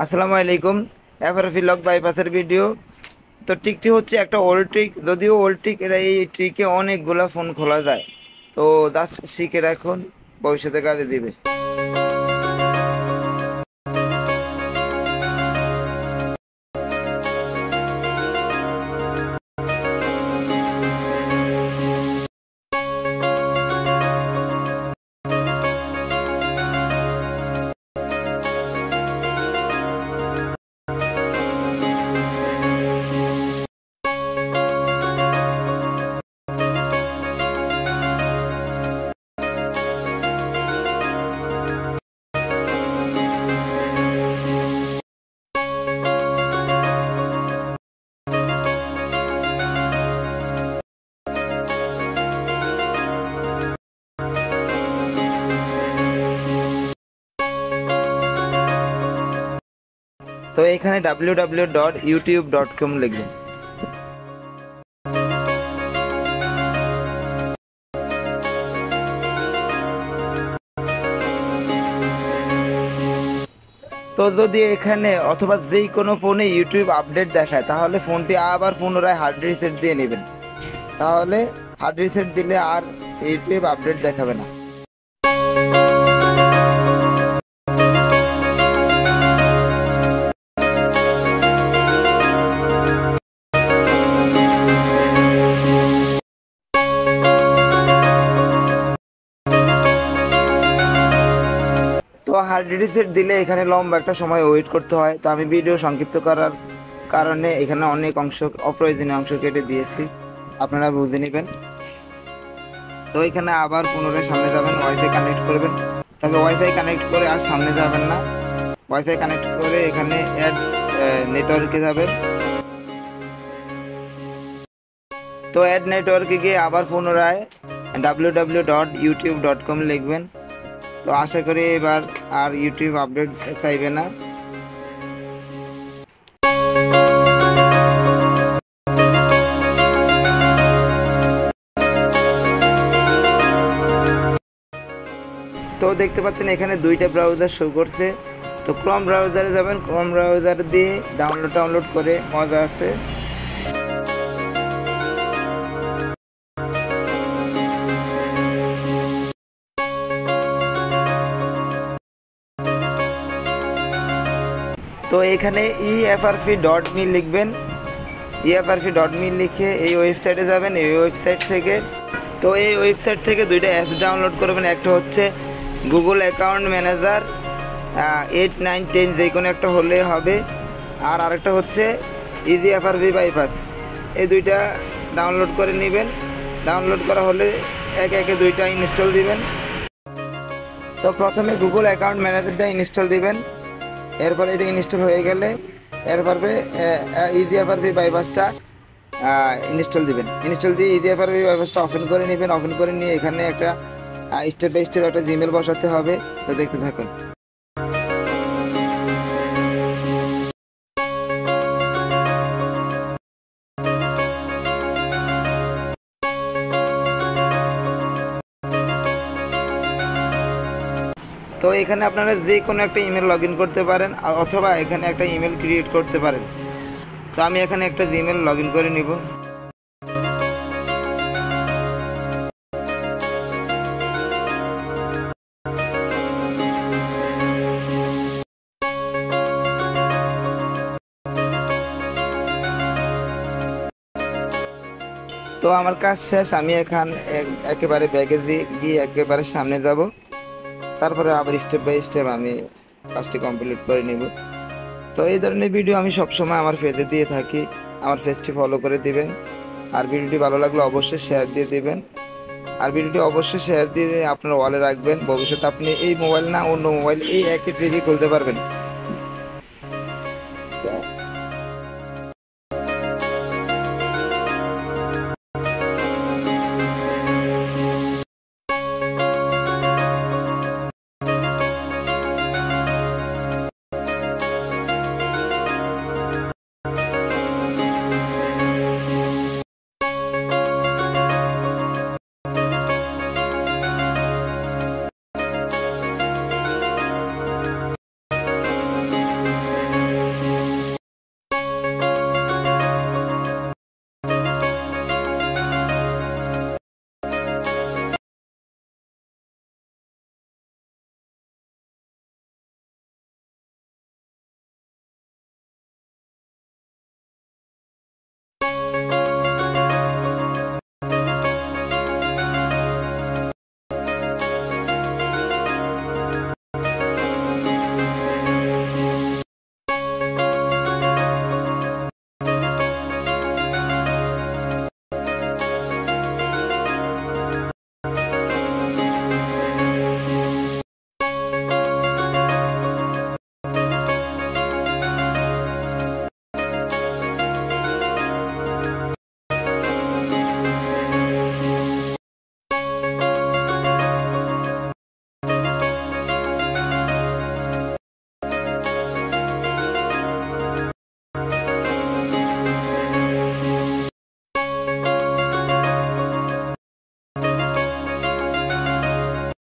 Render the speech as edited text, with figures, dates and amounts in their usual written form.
আসসালামু আলাইকুম। FRP lock বাইপাসের ভিডিও। তো ট্রিকটি হচ্ছে একটা ওল্ড ট্রিক, যদিও ওল্ড ট্রিক, এই ট্রিকে অনেকগুলা ফোন খোলা যায়। তো জাস্ট শিখে রাখুন, ভবিষ্যতে কাজে দিবে। তো এখানে www.youtube.com লিখবেন। তো যদি এখানে অথবা যেই কোনো ফোনে ইউটিউব আপডেট দেখায়, তাহলে ফোনটি আবার পুনরায় হার্ড রিসেট দিয়ে নেবেন। তাহলে হার্ড রিসেট দিলে আর ইউটিউব আপডেট দেখাবে না। তো হার্ড রিসেট দিলে এখানে লম্বা একটা সময় ওয়েট করতে হয়। তো আমি ভিডিও সংক্ষিপ্ত করার কারণে এখানে অনেক অংশ, অপ্রয়োজনীয় অংশ কেটে দিয়েছি, আপনারা বুঝে নেবেন। তো এখানে আবার পুনরায় সামনে যাবেন, ওয়াইফাই কানেক্ট করবেন। তবে ওয়াইফাই কানেক্ট করে আর সামনে যাবেন না, ওয়াইফাই কানেক্ট করে এখানে অ্যাড নেটওয়ার্কে যাবেন। তো অ্যাড নেটওয়ার্কে গিয়ে আবার পুনরায় www.youtube.com লিখবেন। তো আশা করি এবার আর ইউটিউব আপডেট চাইবে না। তো দেখতে পাচ্ছেন এখানে দুইটা ব্রাউজার শো করছে। তো ক্রোম ব্রাউজারে যাবেন, ক্রোম ব্রাউজার দিয়ে ডাউনলোড করে মজা আছে। তো এখানে efrp.me লিখবেন। efrp.me লিখে এই ওয়েবসাইটে যাবেন। এই ওয়েবসাইট থেকে দুইটা অ্যাপস ডাউনলোড করবেন। একটা হচ্ছে গুগল অ্যাকাউন্ট ম্যানেজার 8, 9, 10 যে কোনো একটা হলে হবে। আর আরেকটা হচ্ছে ইজি এফআরপি বাইপাস। এই দুইটা ডাউনলোড করে নেবেন। ডাউনলোড করা হলে একে একে দুইটা ইনস্টল দিবেন। তো প্রথমে গুগল অ্যাকাউন্ট ম্যানেজারটা ইনস্টল দিবেন। এরপরে এটা ইনস্টল হয়ে গেলে এরপরে ইজি এফআরপি বাইপাসটা ইনস্টল দিবেন। ইনস্টল দিয়ে ইজি এফআরপি বাইপাসটা ওপেন করে নেবেন। ওপেন করে নিয়ে এখানে একটা স্টেপ বাই স্টেপ একটা জিমেল বসাতে হবে। তো দেখতে থাকুন। তো এখানে আপনারা যে কোনো একটা ইমেল লগ ইন করতে পারেন, অথবা এখানে একটা ইমেল ক্রিয়েট করতে পারেন। তো আমি এখানে একটা জিমেল লগ ইন করে নিব। তো আমার কাজ শেষ। আমি একেবারে ব্যাগে গিয়ে একেবারে সামনে যাব। তারপরে আবার স্টেপ বাই স্টেপ আমি কাজটি কমপ্লিট করে নেব। তো এই ধরনের ভিডিও আমি সবসময় আমার পেজে দিয়ে থাকি। আমার পেজটি ফলো করে দিবেন। আর ভিডিওটি ভালো লাগলে অবশ্যই শেয়ার দিয়ে দিবেন। আর ভিডিওটি অবশ্যই শেয়ার দিয়ে আপনার ওয়ালে রাখবেন। ভবিষ্যতে আপনি এই মোবাইল না অন্য মোবাইল এই একই ট্রিকই খুলতে পারবেন।